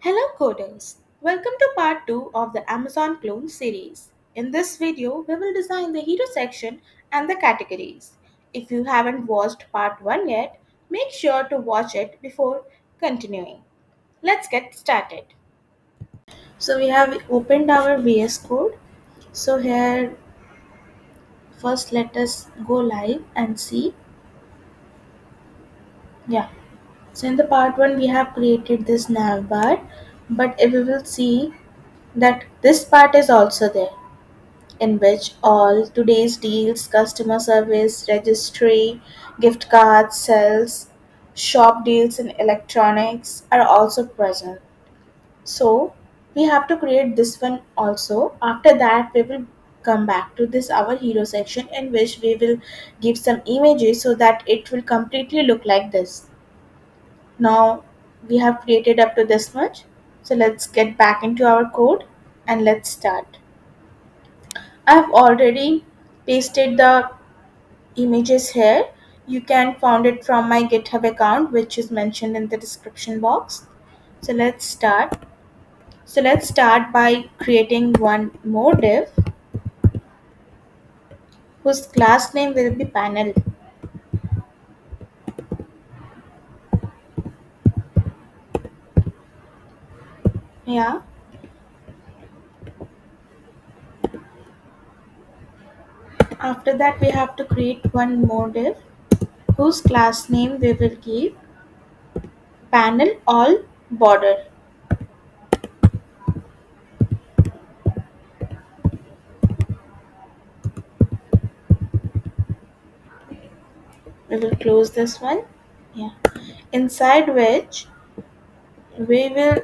Hello coders! Welcome to part 2 of the Amazon clone series. In this video, we will design the hero section and the categories. If you haven't watched part 1 yet, make sure to watch it before continuing. Let's get started. So we have opened our VS Code. So here first let us go live and see. Yeah. So in the part 1 we have created this nav bar, but we will see that this part is also there, in which all today's deals, customer service, registry, gift cards, sales, shop deals in electronics are also present. So we have to create this one also. After that, we will come back to this our hero section in which we will give some images so that it will completely look like this. Now we have created up to this much. So let's get back into our code and let's start. I've already pasted the images here. You can find it from my GitHub account, which is mentioned in the description box. So let's start. So let's start by creating one more div whose class name will be panel. Yeah. After that, we have to create one more div whose class name we will give panel all border. We will close this one. Yeah. Inside which we will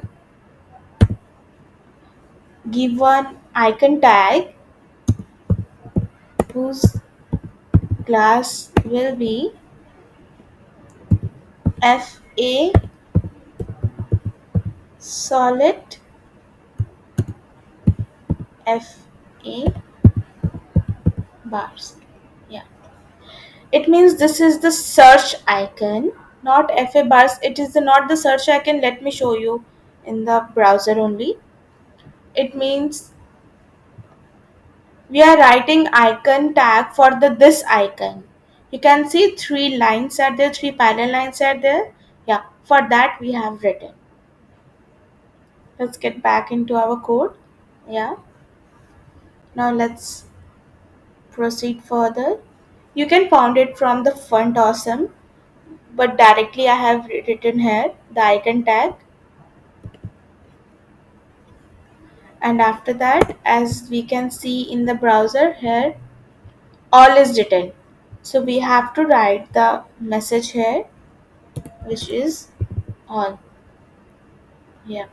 give one icon tag whose class will be FA solid FA bars. Yeah. It means this is the search icon, not FA bars. It is not the search icon. Let me show you in the browser only. It means we are writing icon tag for the this icon. You can see three lines are there, three parallel lines are there. Yeah, for that we have written. Let's get back into our code. Yeah. Now let's proceed further. You can find it from the font awesome, but directly I have written here the icon tag, and after that, as we can see in the browser here, all is written. So we have to write the message here, which is all. Yeah.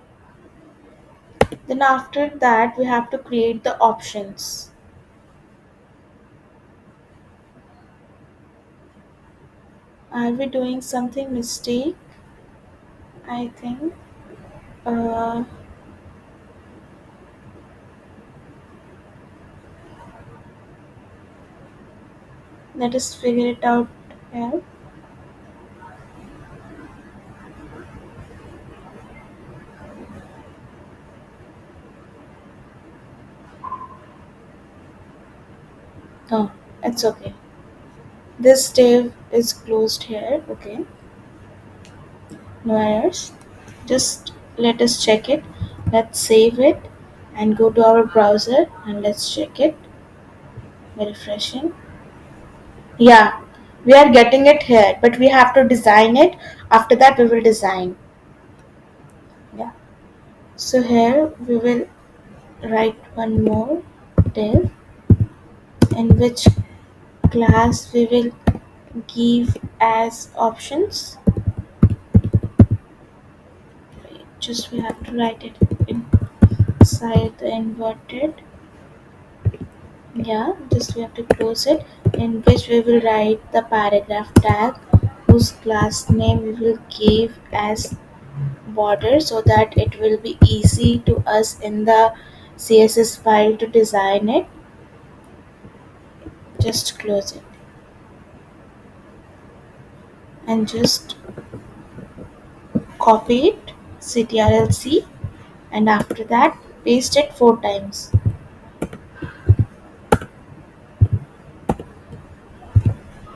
Then after that, we have to create the options. Are we doing something mistake? I think. Uh, Let us figure it out here. Oh, it's okay. This div is closed here. Okay, no errors. Just let us check it. Let's save it and go to our browser and let's check it. We're refreshing. Yeah, we are getting it here, but we have to design it. After that, we will design. Yeah. So here we will write one more div in which class we will give as options. Just we have to write it inside the inverted. Yeah, just we have to close it, in which we will write the paragraph tag whose class name we will give as border so that it will be easy to us in the CSS file to design it. Just close it and just copy it, ctrl-c, and after that paste it 4 times.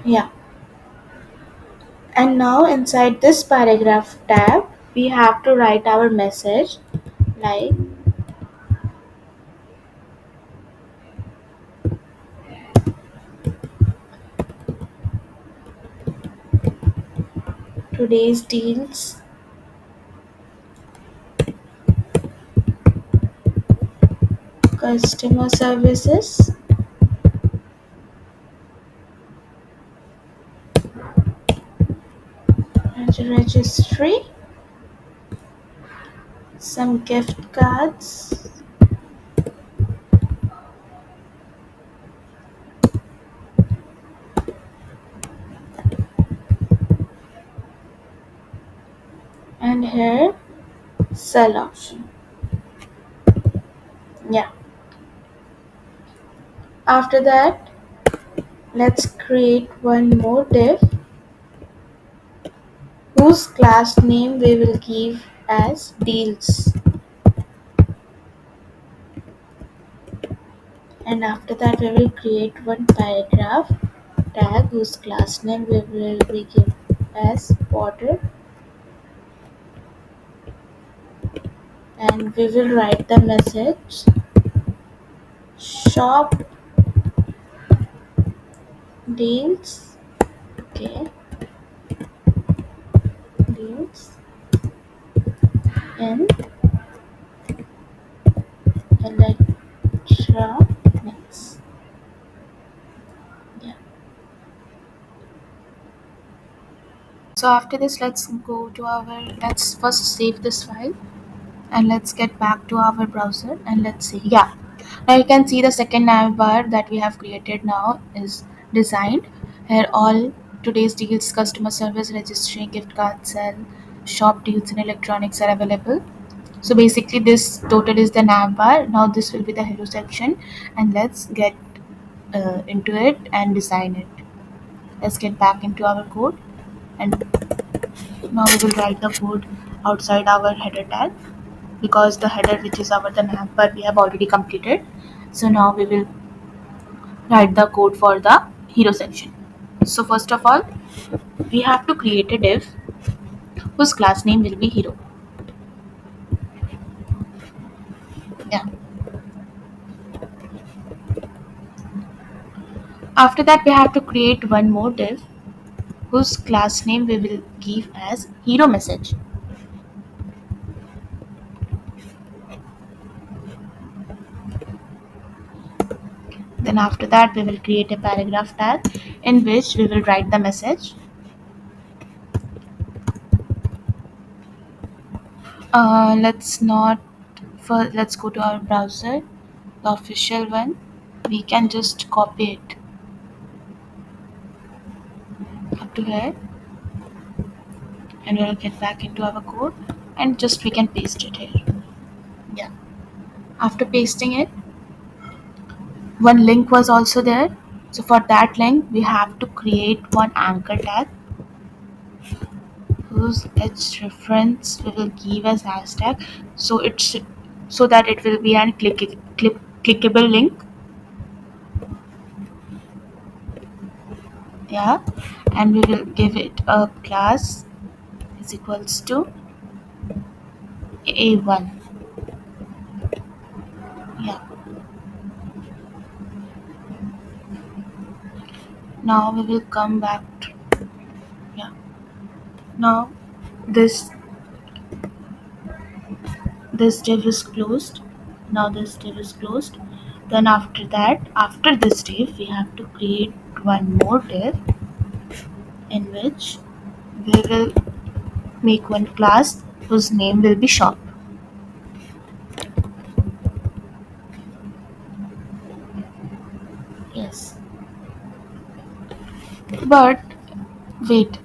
Yeah, and now inside this paragraph tab we have to write our message like today's deals customer services registry, some gift cards, and here sell option. Yeah, after that let's create one more div whose class name we will give as deals, and after that we will create one paragraph tag whose class name we will be give as border, and we will write the message shop deals. Okay, deals in electronics. Yeah. So after this, let's first save this file and let's get back to our browser and let's see. Yeah, now you can see the second nav bar that we have created now is designed. Here all today's deals, customer service, registry, gift cards, and shop deals in electronics are available. So basically this total is the nav bar. Now this will be the hero section, and let's get into it and design it. Let's get back into our code, and now we will write the code outside our header tag because the header which is our the nav bar we have already completed. So now we will write the code for the hero section. So first of all we have to create a div whose class name will be hero. Yeah. After that we have to create one more div whose class name we will give as hero message. Then after that we will create a paragraph tag in which we will write the message. Let's not for let's go to our browser, the official one. We can just copy it up to here and we'll get back into our code and just we can paste it here. Yeah. After pasting it, one link was also there. So for that link we have to create one anchor tag whose its reference we will give as hashtag, so it's so that it will be an clickable link. Yeah, and we will give it a class is equals to a1. Yeah, now we will come back to, yeah, now this this div is closed. Now this div is closed. Then after that, after this div we have to create one more div in which we will make one class whose name will be shop. Yes, but wait,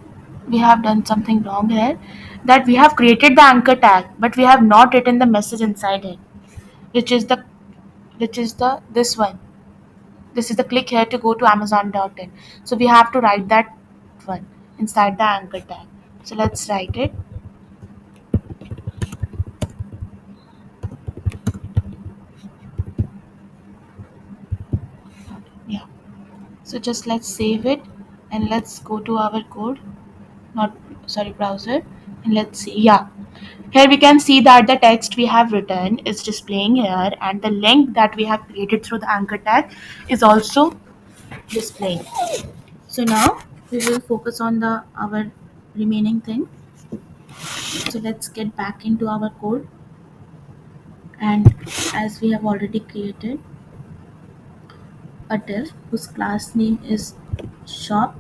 we have done something wrong here, that we have created the anchor tag but we have not written the message inside it, which is the this one. This is the click here to go to amazon.in. So we have to write that one inside the anchor tag. So let's write it. So just let's save it and let's go to our code, not sorry browser, and let's see. Yeah, here we can see that the text we have written is displaying here, and the link that we have created through the anchor tag is also displaying. So now we will focus on the our remaining thing. So let's get back into our code, and as we have already created a div whose class name is shop,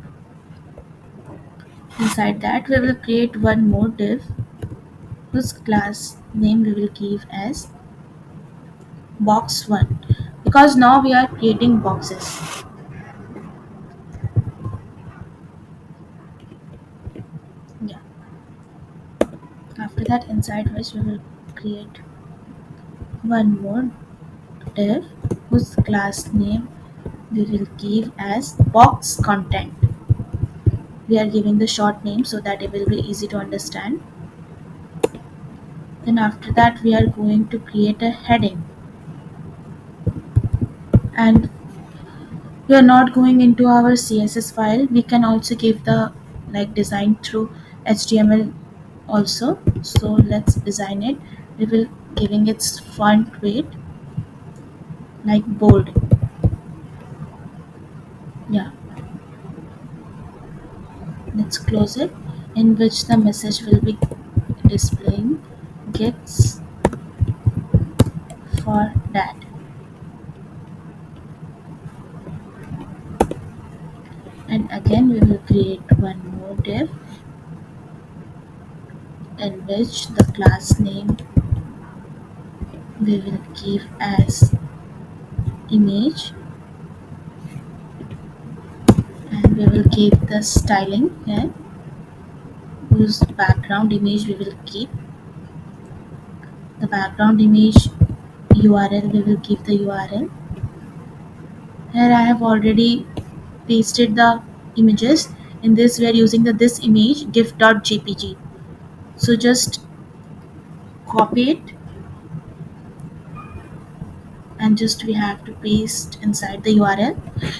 inside that we will create one more div whose class name we will give as box1, because now we are creating boxes. Yeah, after that inside which we will create one more div whose class name we will give as box content. We are giving the short name so that it will be easy to understand. Then after that we are going to create a heading, and we are not going into our CSS file. We can also give the like design through HTML also. So let's design it. We will giving its font weight like bold. Yeah, let's close it, in which the message will be displaying gifts for that. And again we will create one more div in which the class name we will give as image, and we will give the styling here whose background image we will keep the background image. URL we will give the URL. Here I have already pasted the images. In this we are using the this image gif.jpg. So just copy it and just we have to paste inside the URL.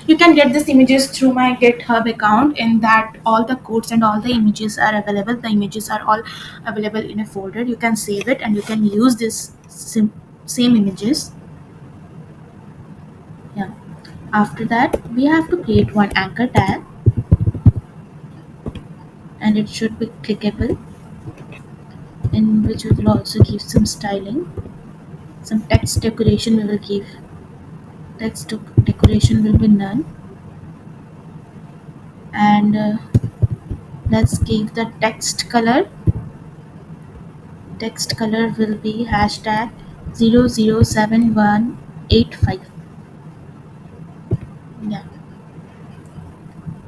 You can get these images through my GitHub account, in that all the codes and all the images are available. The images are all available in a folder. You can save it and you can use this same images. Yeah. After that we have to create one anchor tag, and it should be clickable, in which we will also give some styling, some text decoration we will give. Decoration will be none, and let's give the text color will be hashtag 007185. Yeah,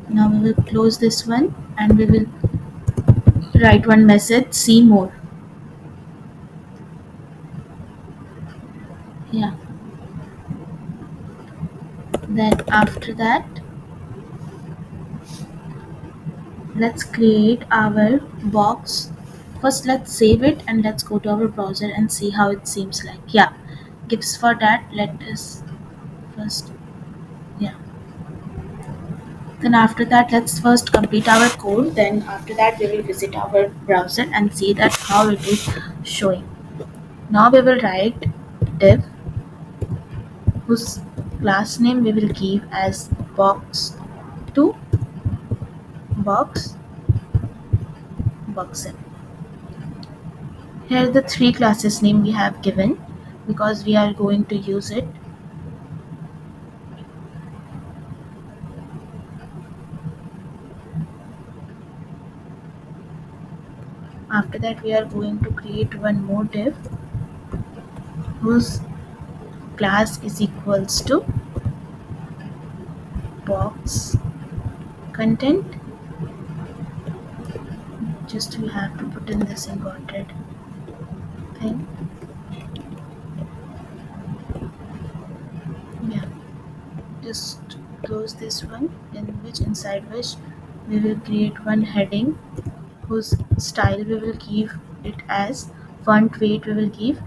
now we will close this one and we will write one message, see more. Yeah, then after that let's create our box. First let's save it and let's go to our browser and see how it seems like. Yeah, gifts for that, let us first. Yeah, then after that let's first complete our code, then after that we will visit our browser and see that how it is showing. Now we will write div whose class name we will give as box2 box boxen. Here are the three classes name we have given because we are going to use it. After that we are going to create one more div whose class is equals to box content. Just we have to put in this inverted thing. Yeah, just close this one, in which inside which we will create one heading whose style we will give it as font weight. We will give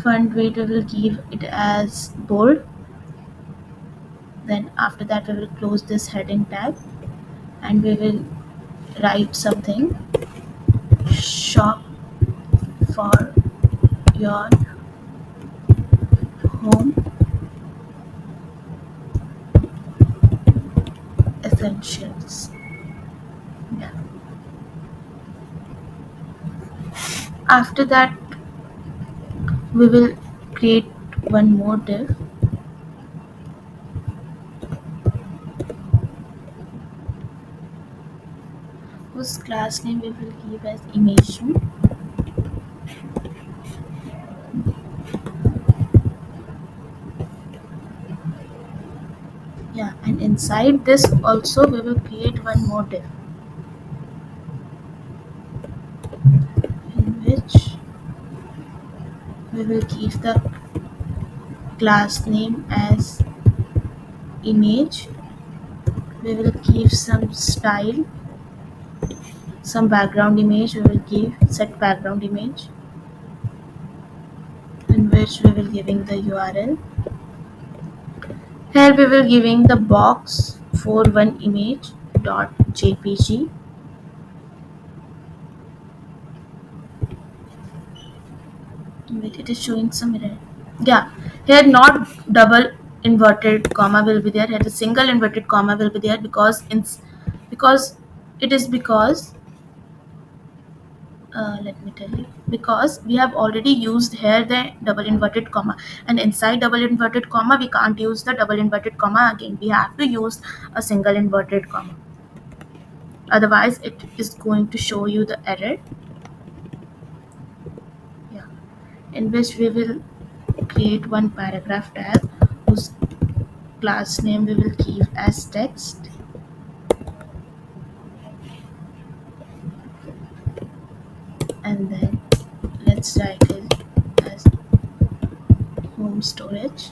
font weight, we will give it as bold, Then after that we will close this heading tag and we will write something: shop for your home essentials. Yeah. After that we will create one more div whose class name we will give as image2. Yeah, and inside this also we will create one more div in which we will give the class name as image. We will give some style, some background image. We will give set background image in which we will giving the URL. Here we will giving the box for one image dot jpg. Wait, it is showing some error. Yeah, here not double inverted comma will be there. Here a single inverted comma will be there because because it is because let me tell you, because we have already used here the double inverted comma, and inside double inverted comma we can't use the double inverted comma again. We have to use a single inverted comma, otherwise it is going to show you the error. Yeah, in which we will create one paragraph tag whose class name we will give as text, and then let's write it as home storage.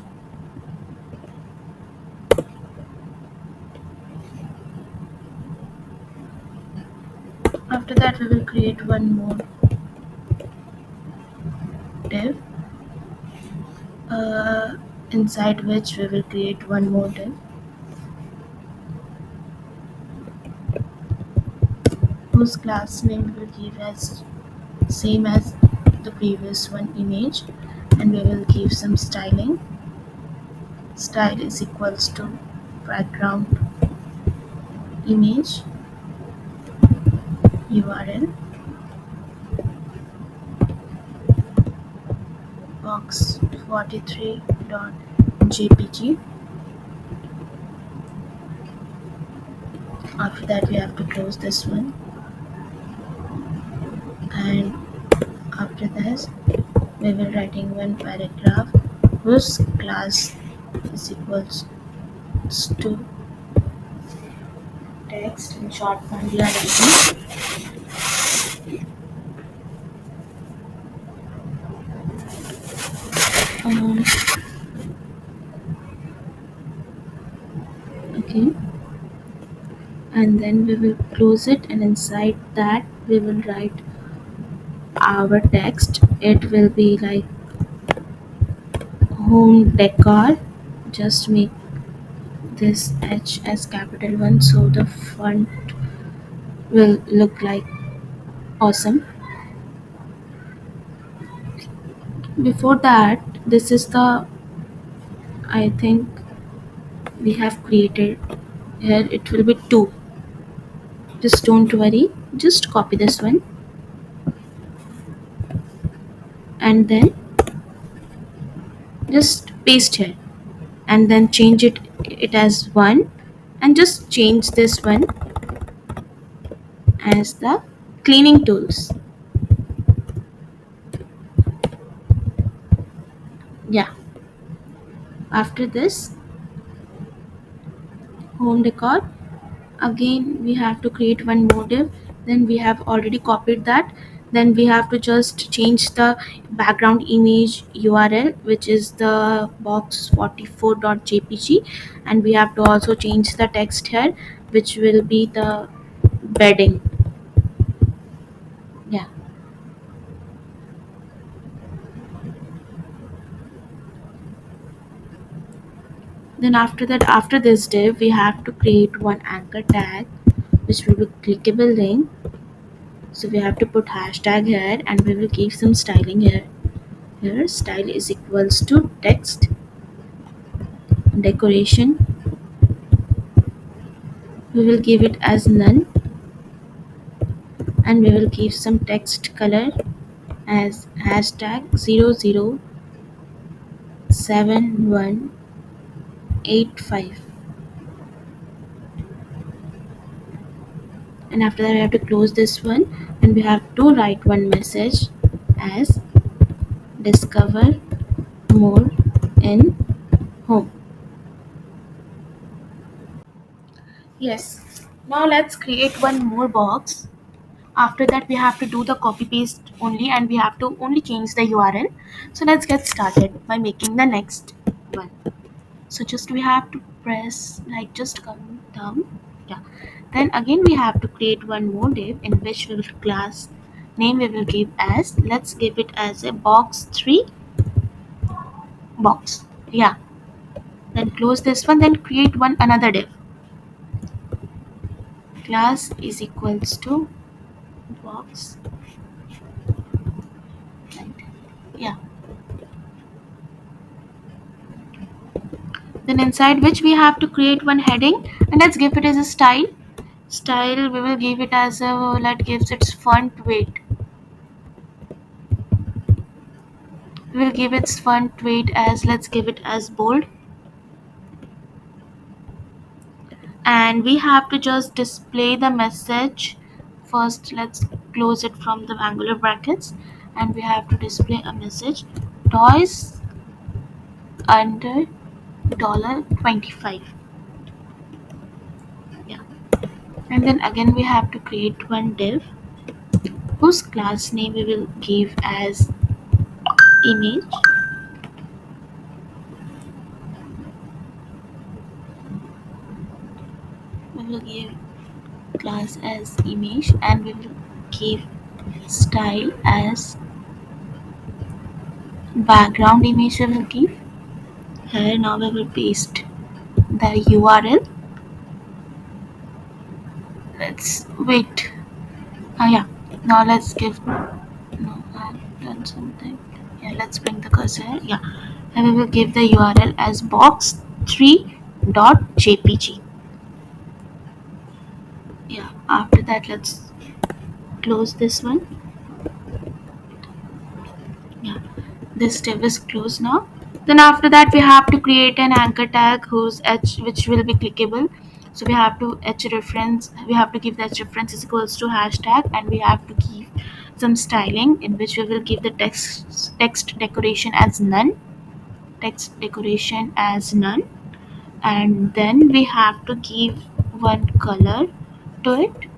After that we will create one more div, uh, inside which we will create one more div whose class name we will give as same as the previous one, image, and we will give some styling. Style is equals to background image URL box 43.jpg. After that we have to close this one, and after this we will writing one paragraph whose class is equals to text. In short form we are writing um, okay, and then we will close it, and inside that we will write our text. It will be like home decor. Just make this H as capital one so the font will look like awesome. Before that, this is the, I think we have created here, it will be two. Just don't worry, just copy this one and then just paste here, and then change it as one, and just change this one as the cleaning tools. Yeah, after this home decor, again we have to create one more div. Then we have already copied that, then we have to just change the background image URL, which is the box 44.jpg, and we have to also change the text here, which will be the bedding. Yeah, Then after that, after this div, we have to create one anchor tag which will be clickable link. So we have to put hashtag here and we will give some styling here. Here style is equals to text decoration. We will give it as none and we will give some text color as hashtag 007185. And after that we have to close this one and we have to write one message as discover more in home. Yes. Now let's create one more box. After that we have to do the copy paste only and we have to only change the URL. So let's get started by making the next one. So just we have to press like just come down. Yeah. Then again we have to create one more div in which we will class name we will give as, let's give it as a box3 box. Yeah. Then close this one, then create one another div. Class is equals to box. Right. Yeah. Then inside which we have to create one heading and let's give it as a style we will give it as a, let gives its font weight, we will give its font weight as, let's give it as bold, and we have to just display the message first. Let's close it from the angular brackets and we have to display a message toys under $25. Yeah. And then again we have to create one div whose class name we will give as image. We will give class as image and we will give style as background image. We will give here. Now we will paste the URL. Let's wait. Yeah. Now let's give, no, I've done something. Yeah, let's bring the cursor. Yeah, and we will give the URL as box3.jpg. Yeah, after that let's close this one. Yeah, this div is closed now. Then after that we have to create an anchor tag whose h which will be clickable. So we have to h reference, we have to give the h reference is equals to hashtag and we have to give some styling in which we will give the text decoration as none, text decoration as none, and then we have to give one color to it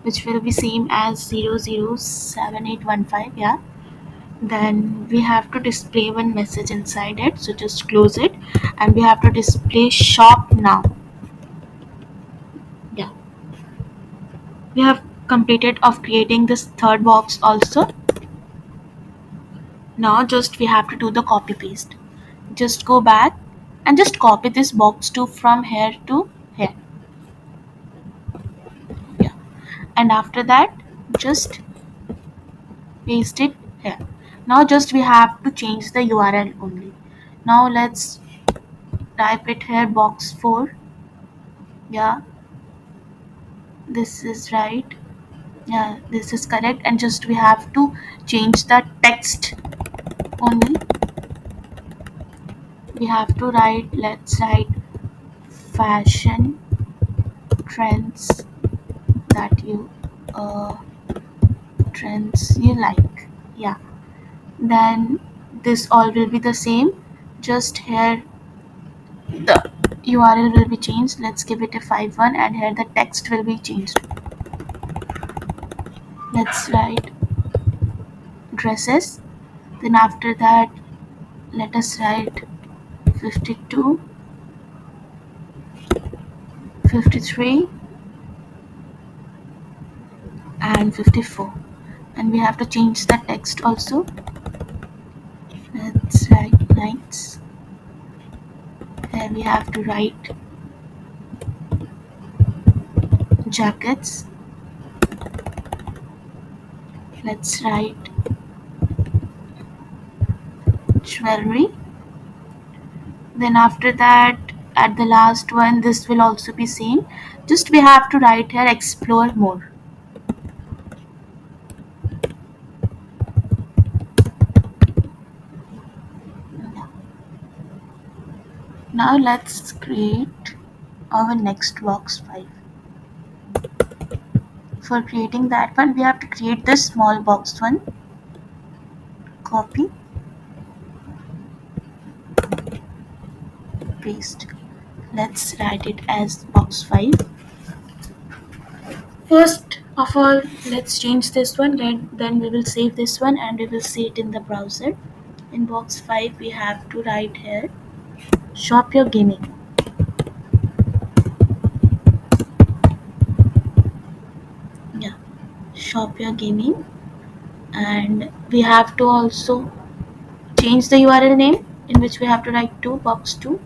which will be same as 007815. Yeah. Then we have to display one message inside it, so just close it and we have to display shop now. Yeah, we have completed of creating this third box also. Now just we have to do the copy paste. Just go back and just copy this box 2 from here to here. Yeah, and after that just paste it here. Now just we have to change the URL only. Now let's type it here box 4. Yeah, this is right. Yeah, this is correct, and just we have to change the text only. We have to write, let's write fashion trends that you trends you like. Yeah, then this all will be the same, just here the URL will be changed. Let's give it a 5.1 and here the text will be changed. Let's write dresses. Then after that let us write 52, 53 and 54, and we have to change the text also. Let's write nights. Then we have to write jackets. Let's write jewelry. Then after that, at the last one, this will also be same. Just we have to write here explore more. Now let's create our next box 5. For creating that one, we have to create this small box one. Copy, paste. Let's write it as box 5. First of all, let's change this one, then we will save this one and we will see it in the browser. In box 5, we have to write here shop your gaming. Yeah, shop your gaming. And we have to also change the URL name, in which we have to write to box 2.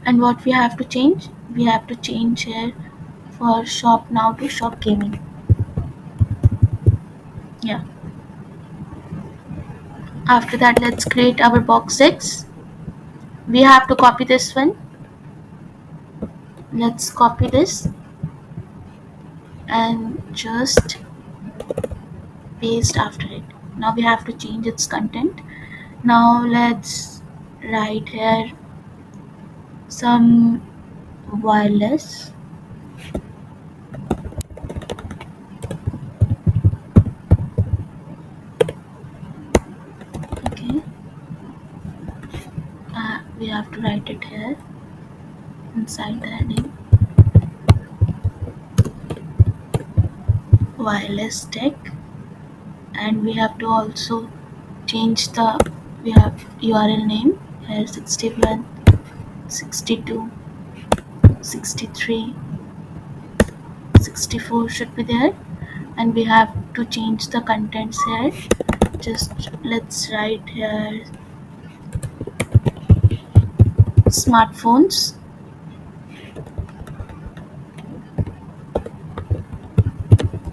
And what we have to change? We have to change here for shop now to shop gaming. Yeah. After that, let's create our box 6. We have to copy this one. Let's copy this and just paste after it. Now we have to change its content. Now let's write here some wireless. Okay. We have to write it here inside the heading. Wireless tech. And we have to also change the URL name here 61, 62, 63, 64 should be there. And we have to change the contents here. Just let's write here smartphones,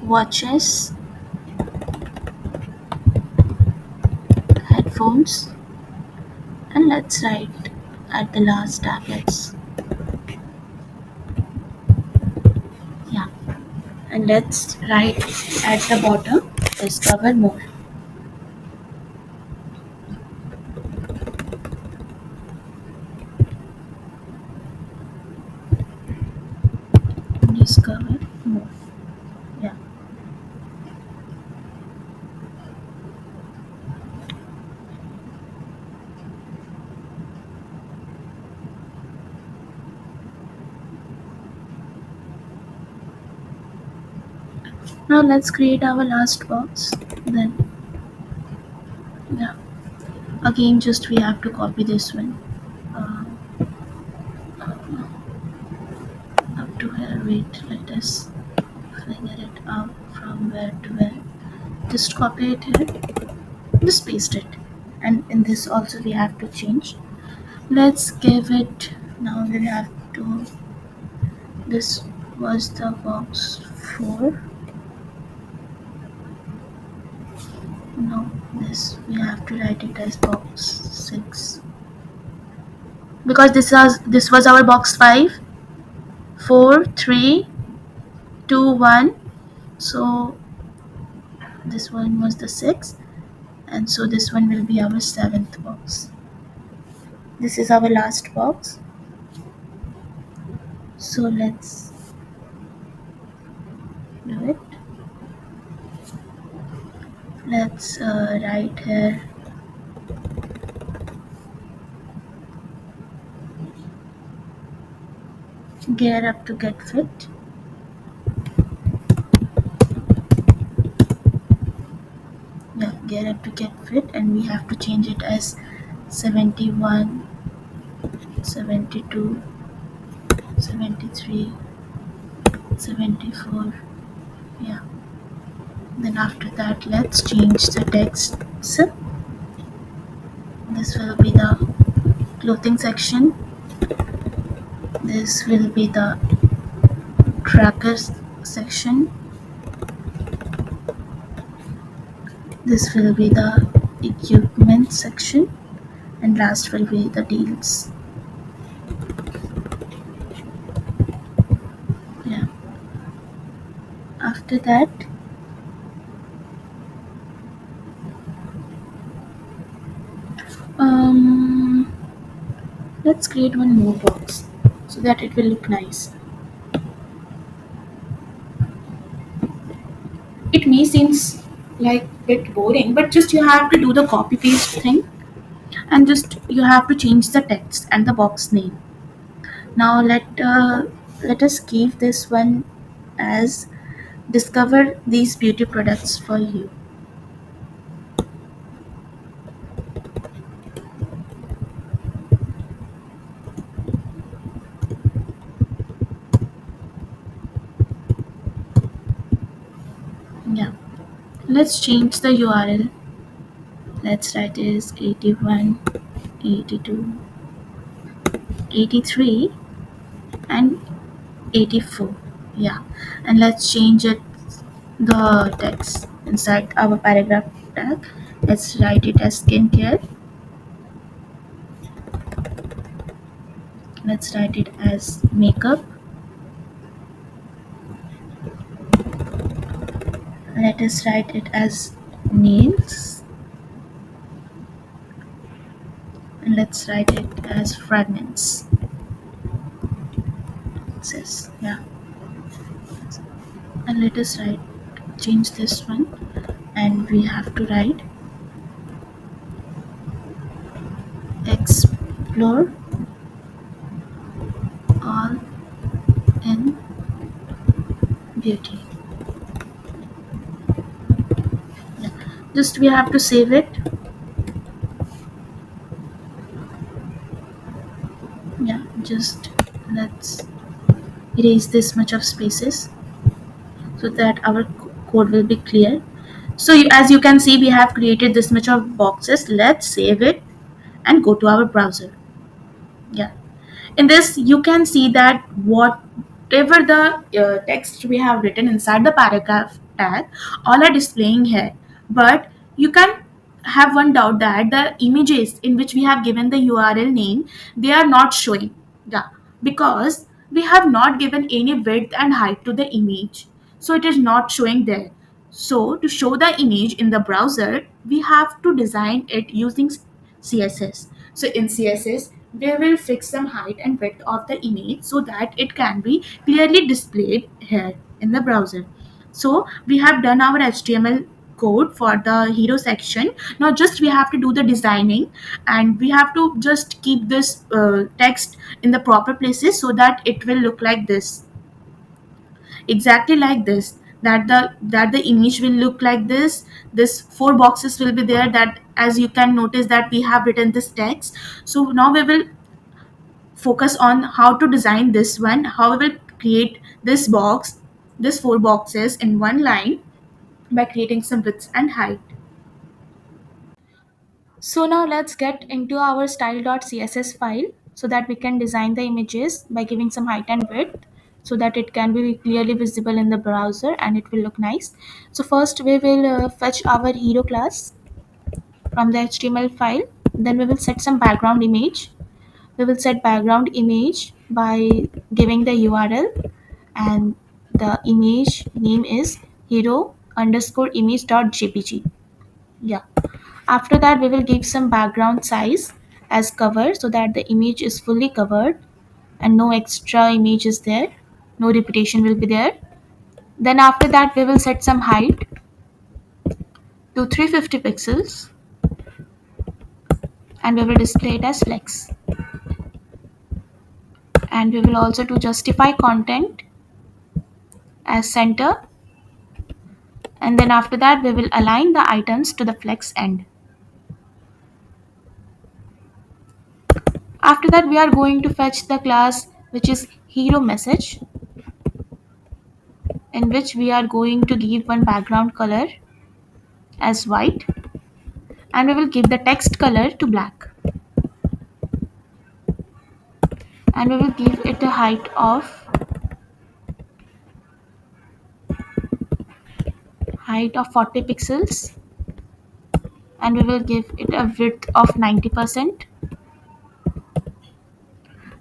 watches, headphones, and let's write at the last tablets. Yeah, and let's write at the bottom discover more. Discover more. Yeah. Now let's create our last box. Then yeah, again just we have to copy this one up to here. Wait, let us figure it out from where to where. Just copy it here, just paste it, and in this also we have to change. Let's give it, now we have to, this was the box 4. No, this we have to write it as box 6, because this was our box 5, 4, 3, 2, 1. So this one was the 6th, and so this one will be our 7th box. This is our last box. So let's do it. Let's write here gear up to get fit. Yeah, gear up to get fit, and we have to change it as 71, 72, 73, 74. Yeah. Then after that, let's change the text. So this will be the clothing section. This will be the trackers section. This will be the equipment section, and last will be the deals. Yeah. After that, um, let's create one more box so that it will look nice. It may seems like bit boring, but just you have to do the copy paste thing, and just you have to change the text and the box name. Now let us give this one as discover these beauty products for you. Yeah. Let's change the URL. Let's write is 81, 82, 83, and 84. Yeah. And let's change it the text inside our paragraph tag. Let's write it as skincare. Let's write it as makeup. Let us write it as nails. And let's write it as fragments. It says, yeah. And let us write change this one, and we have to write explore all in beauty. Yeah. Just we have to save it. Yeah, just let's erase this much of spaces so that our code will be clear. So as you can see, we have created this much of boxes. Let's save it and go to our browser. Yeah. In this, you can see that whatever the text we have written inside the paragraph tag, all are displaying here. But you can have one doubt that the images in which we have given the URL name, they are not showing. Yeah, because we have not given any width and height to the image, so it is not showing there. So to show the image in the browser, we have to design it using CSS. So in CSS, we will fix some height and width of the image so that it can be clearly displayed here in the browser. So we have done our HTML code for the hero section. Now just we have to do the designing, and we have to just keep this text in the proper places so that it will look like this, exactly like this, that the image will look like this four boxes will be there, that as you can notice that we have written this text. So now we will focus on how to design this one, how we will create this four boxes in one line by creating some width and height. So now let's get into our style.css file so that we can design the images by giving some height and width so that it can be clearly visible in the browser and it will look nice. So first we will fetch our hero class from the HTML file. Then we will set some background image. We will set background image by giving the URL, and the image name is hero underscore image dot jpg. Yeah. After that, we will give some background size as cover so that the image is fully covered and no extra image is there. No repetition will be there. Then after that, we will set some height to 350 pixels, and we will display it as flex. And we will also to justify content as center. And then after that, we will align the items to the flex end. After that, we are going to fetch the class which is hero message, in which we are going to give one background color as white, and we will give the text color to black. and we will give it a height of 40 pixels, and we will give it a width of 90%,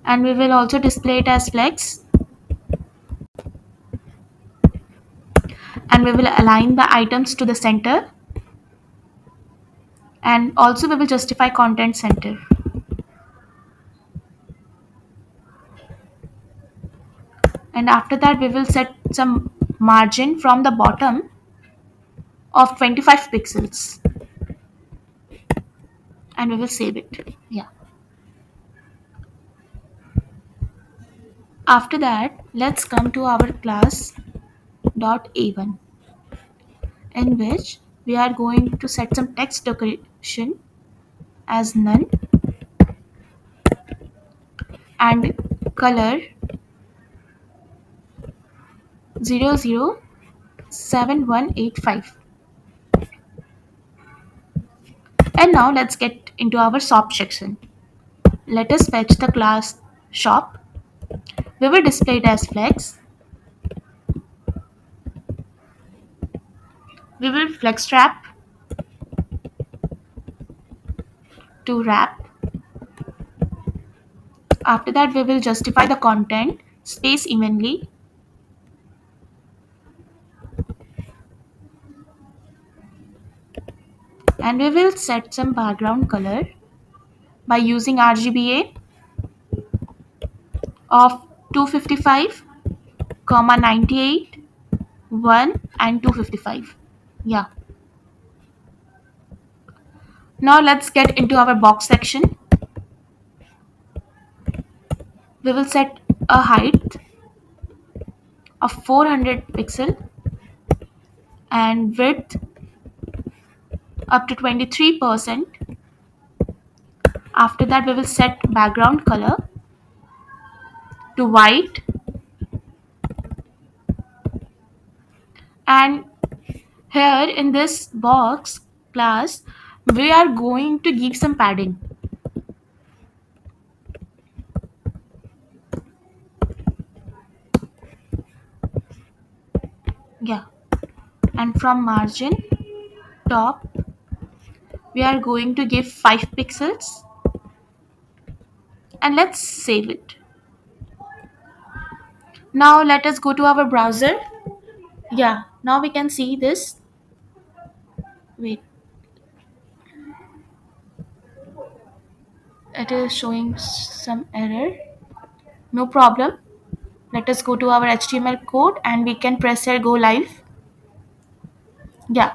and we will also display it as flex, and we will align the items to the center, and also we will justify content center. And after that we will set some margin from the bottom of 25 pixels, and we will save it. Yeah. After that, let's come to our class dot a1, in which we are going to set some text decoration as none and color 007185. And now let's get into our shop section. Let us fetch the class shop. We will display it as flex. We will flex wrap to wrap. After that, we will justify the content space evenly, and we will set some background color by using RGBA of 255, 98, 1 and 255. Yeah. Now let's get into our box section. We will set a height of 400 pixel and width up to 23%. After that, we will set background color to white, and here in this box class we are going to give some padding. Yeah. And from margin top we are going to give 5 pixels, and let's save it. Now let us go to our browser. Yeah, now we can see this. Wait, it is showing some error. No problem. Let us go to our HTML code and we can press here go live. Yeah,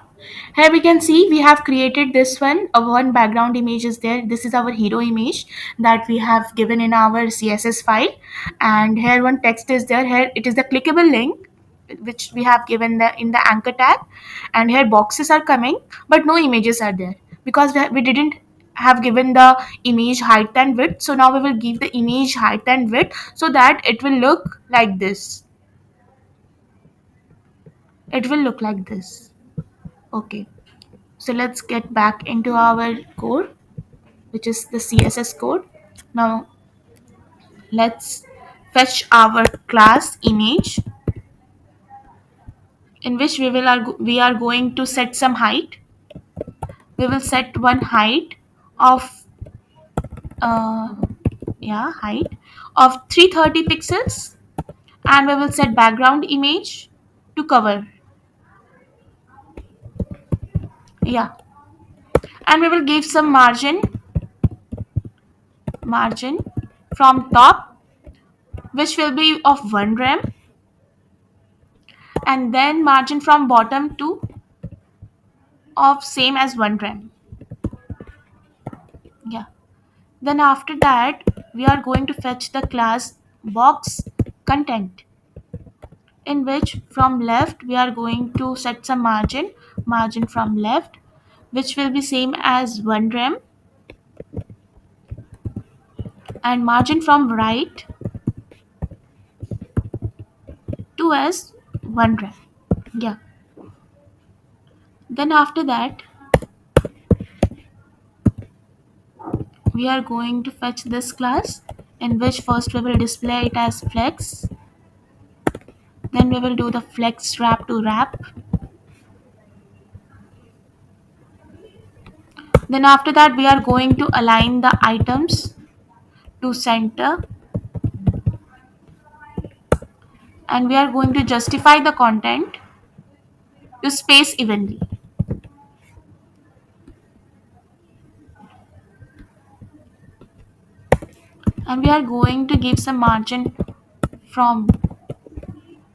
here we can see we have created this one. One background image is there. This is our hero image that we have given in our CSS file, and here one text is there. Here it is the clickable link which we have given the in the anchor tag, and here boxes are coming but no images are there because we didn't have given the image height and width. So now we will give the image height and width so that it will look like this. It will look like this. Okay. So let's get back into our code, which is the CSS code. Now let's fetch our class image, in which we are going to set some height. We will set one height of uh, height of 330 pixels, and we will set background image to cover. Yeah, and we will give some margin from top, which will be of 1 rem, and then margin from bottom to of same as 1 rem. Yeah, then after that we are going to fetch the class box content, in which from left we are going to set some margin from left, which will be same as 1 rem, and margin from right to as 1 rem. Yeah, then after that we are going to fetch this class in which first we will display it as flex, then we will do the flex wrap to wrap, then after that we are going to align the items to center, and we are going to justify the content to space evenly, and we are going to give some margin from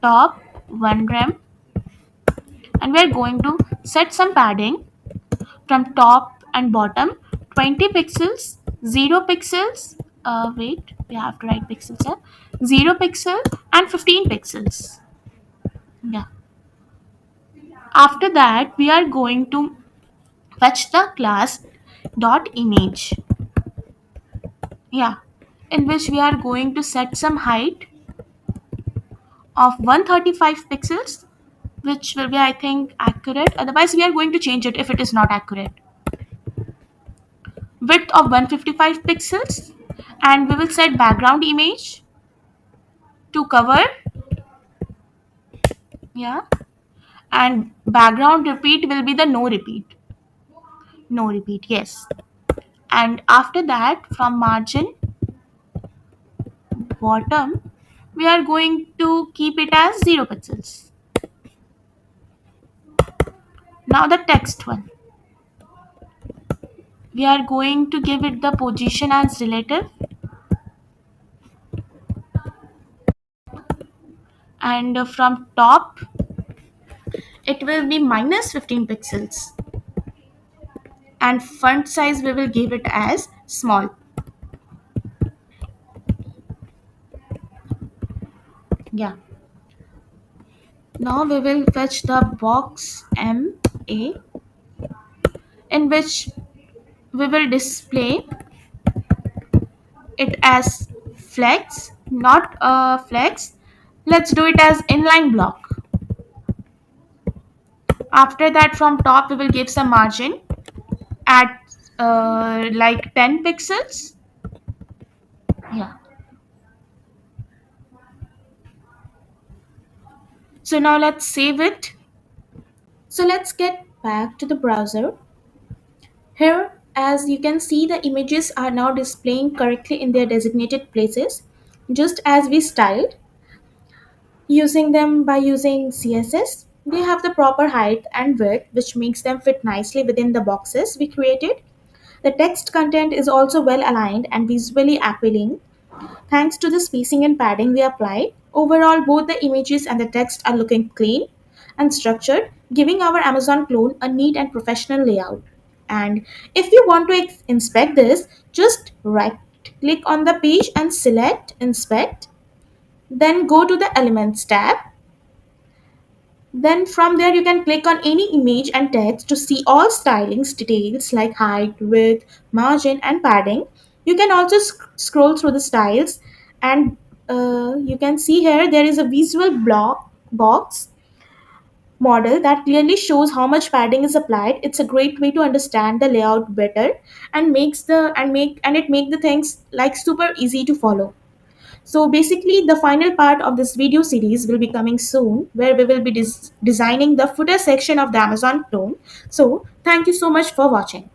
top 1 rem, and we are going to set some padding from top and bottom 20 pixels, 0 pixels, wait, we have to write pixels here, 0 pixel and 15 pixels. Yeah, after that we are going to fetch the class dot image. Yeah, in which we are going to set some height of 135 pixels, which will be, I think, accurate. Otherwise we are going to change it if it is not accurate. Width of 155 pixels, and we will set background image to cover. Yeah, and background repeat will be the no repeat, yes. And after that, from margin bottom, we are going to keep it as 0 pixels. Now the text one, we are going to give it the position as relative, and from top it will be minus 15 pixels, and font size we will give it as small. Yeah, now we will fetch the box MA, in which we will display it as flex, not a flex. Let's do it as inline block. After that, from top we will give some margin at like 10 pixels. Yeah, so now let's save it. So let's get back to the browser. Here, as you can see, the images are now displaying correctly in their designated places, just as we styled. Using them by using CSS, they have the proper height and width, which makes them fit nicely within the boxes we created. The text content is also well aligned and visually appealing thanks to the spacing and padding we applied. Overall, both the images and the text are looking clean and structured, giving our Amazon clone a neat and professional layout. And if you want to inspect this, just right click on the page and select Inspect. Then go to the Elements tab. Then from there you can click on any image and text to see all stylings details like height, width, margin and padding. You can also scroll through the styles, and you can see here there is a visual block box model that clearly shows how much padding is applied. It's a great way to understand the layout better, and it make the things like super easy to follow. So basically, the final part of this video series will be coming soon, where we will be designing the footer section of the Amazon clone. So thank you so much for watching.